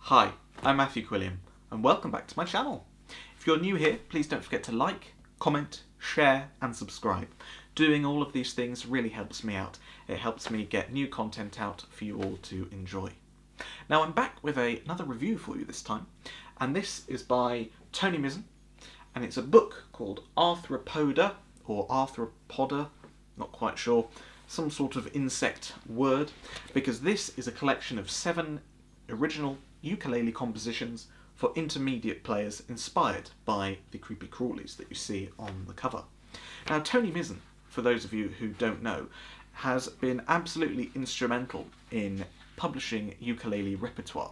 Hi, I'm Matthew Quilliam, and welcome back to my channel. If you're new here, please don't forget to like, comment, share and subscribe. Doing all of these things really helps me out. It helps me get new content out for you all to enjoy. Now I'm back with another review for you this time, and this is by Tony Mizen, and it's a book called Arthropoda, or Arthropoda, not quite sure, some sort of insect word, because this is a collection of 7 original ukulele compositions for intermediate players inspired by the creepy crawlies that you see on the cover. Now Tony Mizen, for those of you who don't know, has been absolutely instrumental in publishing ukulele repertoire.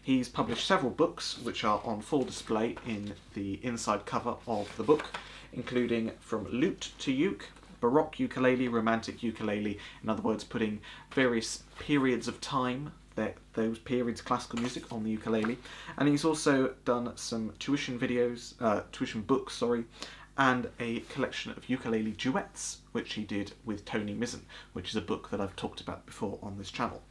He's published several books which are on full display in the inside cover of the book, including From Lute to Uke, Baroque Ukulele, Romantic Ukulele, in other words putting various periods of time, those periods classical music on the ukulele, and he's also done some tuition books, and a collection of ukulele duets which he did with Tony Mizen, which is a book that I've talked about before on this channel.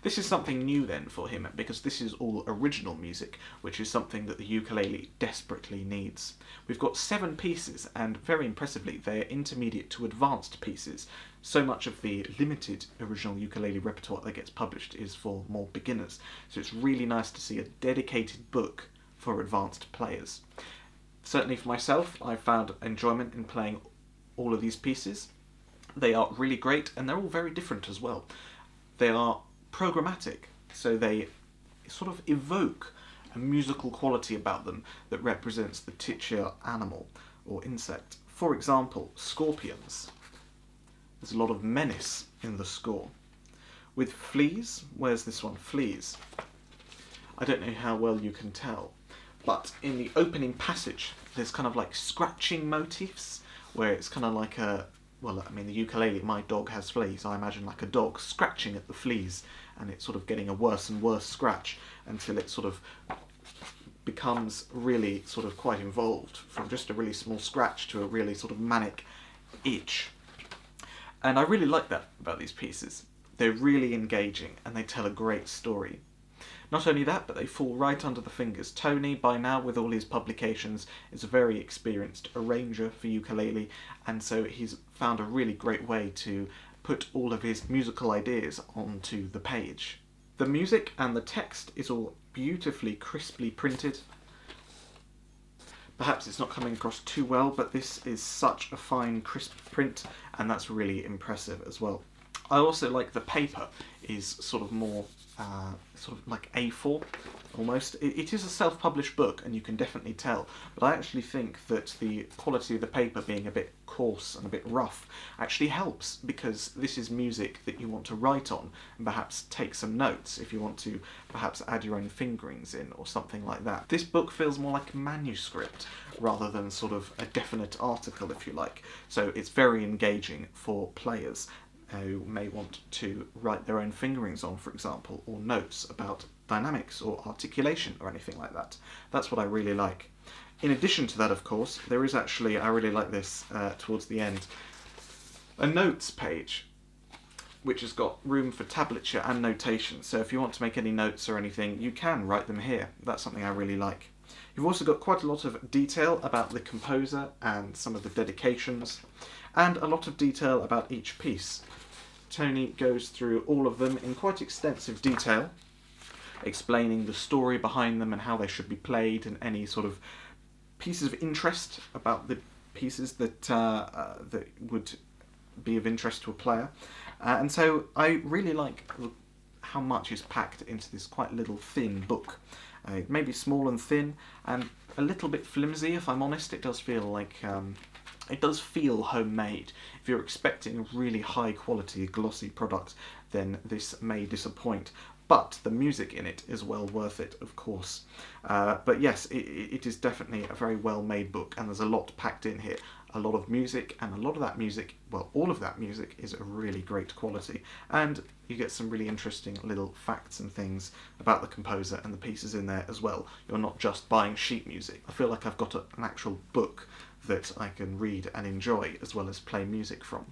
This is something new then for him, because this is all original music, which is something that the ukulele desperately needs. We've got 7 pieces, and very impressively they're intermediate to advanced pieces. So much of the limited original ukulele repertoire that gets published is for more beginners, so it's really nice to see a dedicated book for advanced players. Certainly for myself, I've found enjoyment in playing all of these pieces. They are really great, and they're all very different as well. They are programmatic, so they sort of evoke a musical quality about them that represents the titular animal or insect. For example, scorpions. There's a lot of menace in the score. With fleas, where's this one? Fleas. I don't know how well you can tell, but in the opening passage there's kind of like scratching motifs, where it's kind of like a, well, I mean the ukulele, my dog has fleas, I imagine like a dog scratching at the fleas, and it's sort of getting a worse and worse scratch until it sort of becomes really sort of quite involved, from just a really small scratch to a really sort of manic itch. And I really like that about these pieces. They're really engaging and they tell a great story. Not only that, but they fall right under the fingers. Tony, by now, with all his publications, is a very experienced arranger for ukulele, and so he's found a really great way to put all of his musical ideas onto the page. The music and the text is all beautifully, crisply printed. Perhaps it's not coming across too well, but this is such a fine, crisp print, and that's really impressive as well. I also like the paper is sort of more, sort of like A4, almost. It is a self-published book, and you can definitely tell, but I actually think that the quality of the paper being a bit coarse and a bit rough actually helps, because this is music that you want to write on, and perhaps take some notes if you want to perhaps add your own fingerings in, or something like that. This book feels more like a manuscript, rather than sort of a definite article, if you like, so it's very engaging for players who may want to write their own fingerings on, for example, or notes about dynamics or articulation or anything like that. That's what I really like. In addition to that, of course, there is actually, I really like this towards the end, a notes page, which has got room for tablature and notation, so if you want to make any notes or anything, you can write them here. That's something I really like. You've also got quite a lot of detail about the composer and some of the dedications, and a lot of detail about each piece. Tony goes through all of them in quite extensive detail, explaining the story behind them and how they should be played, and any sort of pieces of interest about the pieces that that would be of interest to a player. And so I really like how much is packed into this quite little thin book. It may be small and thin and a little bit flimsy, if I'm honest. It does feel like it does feel homemade. If you're expecting a really high quality glossy product, then this may disappoint, but the music in it is well worth it, of course. But yes, it is definitely a very well made book, and there's a lot packed in here. A lot of music, and a lot of that music, well, all of that music is a really great quality, and you get some really interesting little facts and things about the composer and the pieces in there as well. You're not just buying sheet music. I feel like I've got an actual book that I can read and enjoy, as well as play music from.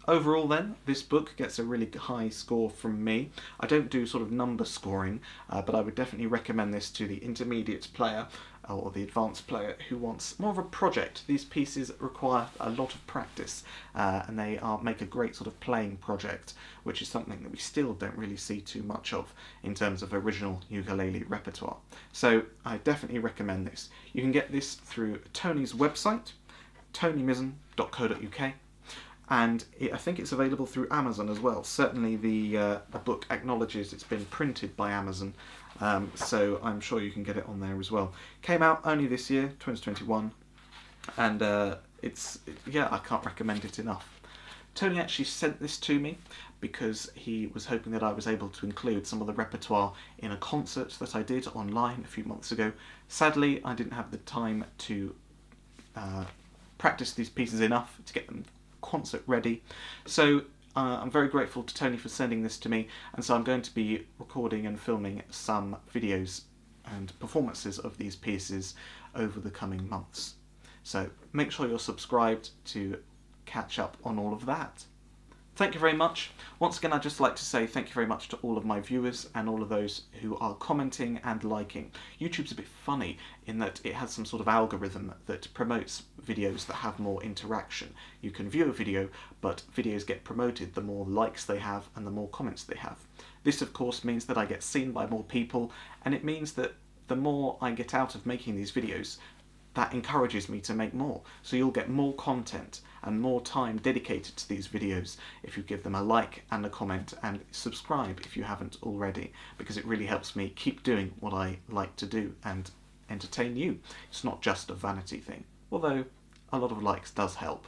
Overall then, this book gets a really high score from me. I don't do sort of number scoring, but I would definitely recommend this to the intermediate player or the advanced player who wants more of a project. These pieces require a lot of practice and they make a great sort of playing project, which is something that we still don't really see too much of in terms of original ukulele repertoire. So I definitely recommend this. You can get this through Tony's website, tonymizen.co.uk. And I think it's available through Amazon as well. Certainly the book acknowledges it's been printed by Amazon, so I'm sure you can get it on there as well. Came out only this year, 2021, and I can't recommend it enough. Tony actually sent this to me because he was hoping that I was able to include some of the repertoire in a concert that I did online a few months ago. Sadly, I didn't have the time to practice these pieces enough to get them concert ready, so I'm very grateful to Tony for sending this to me, and so I'm going to be recording and filming some videos and performances of these pieces over the coming months. So make sure you're subscribed to catch up on all of that. Thank you very much. Once again, I'd just like to say thank you very much to all of my viewers and all of those who are commenting and liking. YouTube's a bit funny in that it has some sort of algorithm that promotes videos that have more interaction. You can view a video, but videos get promoted the more likes they have and the more comments they have. This, of course, means that I get seen by more people, and it means that the more I get out of making these videos, that encourages me to make more. So you'll get more content and more time dedicated to these videos if you give them a like and a comment, and subscribe if you haven't already, because it really helps me keep doing what I like to do and entertain you. It's not just a vanity thing, although a lot of likes does help.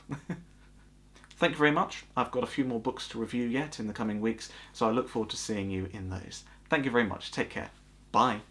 Thank you very much. I've got a few more books to review yet in the coming weeks, so I look forward to seeing you in those. Thank you very much. Take care. Bye.